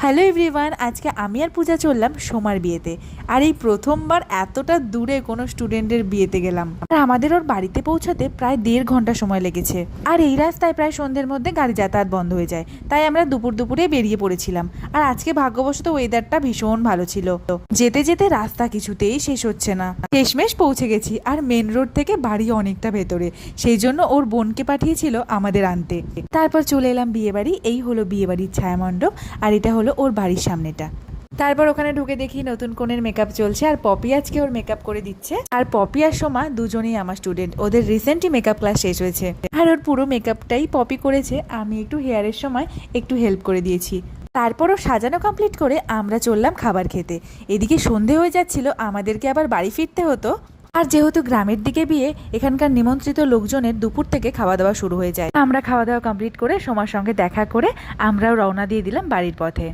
Hello everyone, আজকে আমি আর পূজা চললাম সোমার বিয়েতে। আর এই প্রথমবার এতটা দূরে কোনো স্টুডেন্টের বিয়েতে গেলাম। আর আমাদের ওর বাড়িতে পৌঁছাতে প্রায় 1.5 ঘন্টা সময় লেগেছে। আর এই রাস্তায় প্রায় সন্ধ্যের মধ্যে গাড়ি যাতায়াত বন্ধ হয়ে যায়, তাই আমরা দুপুরে বেরিয়ে পড়েছিলাম। আর আজকে ভাগ্যবশত ওয়েদারটা ভীষণ ভালো ছিল। যেতে যেতে রাস্তা কিছুতেই শেষ হচ্ছে না, শেষমেশ পৌঁছে গেছি। আর মেন রোড থেকে বাড়ি অনেকটা ভেতরে, সেই জন্য ওর বোনকে পাঠিয়েছিল আমাদের আনতে। তারপর চলে এলাম বিয়ে বাড়ি। এই হলো বিয়ে বাড়ির ছায়ামণ্ডপ, আর এটা হলো ওর বাড়ির সামনেটা। তারপর ওখানে ঢুকে দেখি নতুন কনের মেকআপ চলছে, আর পপি আজকে ওর মেকআপ করে দিচ্ছে। আর পপি আর সোমা দুজনেই আমার স্টুডেন্ট, ওদের রিসেন্টলি মেকআপ ক্লাস শেষ হয়েছে। আর ওর পুরো মেকআপটাই পপি করেছে, আমি একটু হেয়ারের সময় একটু হেল্প করে দিয়েছি। তারপরও সাজানো কমপ্লিট করে আমরা চললাম খাবার খেতে। এদিকে সন্ধে হয়ে যাচ্ছিল, আমাদেরকে আবার বাড়ি ফিরতে হতো। আর যেহেতু গ্রামের দিকে বিয়ে, এখানকার নিমন্ত্রিত লোকজনের দুপুর থেকে খাওয়া দাওয়া শুরু হয়ে যায়। আমরা খাওয়া দাওয়া কমপ্লিট করে সোমার সঙ্গে দেখা করে আমরাও রওনা দিয়ে দিলাম বাড়ির পথে।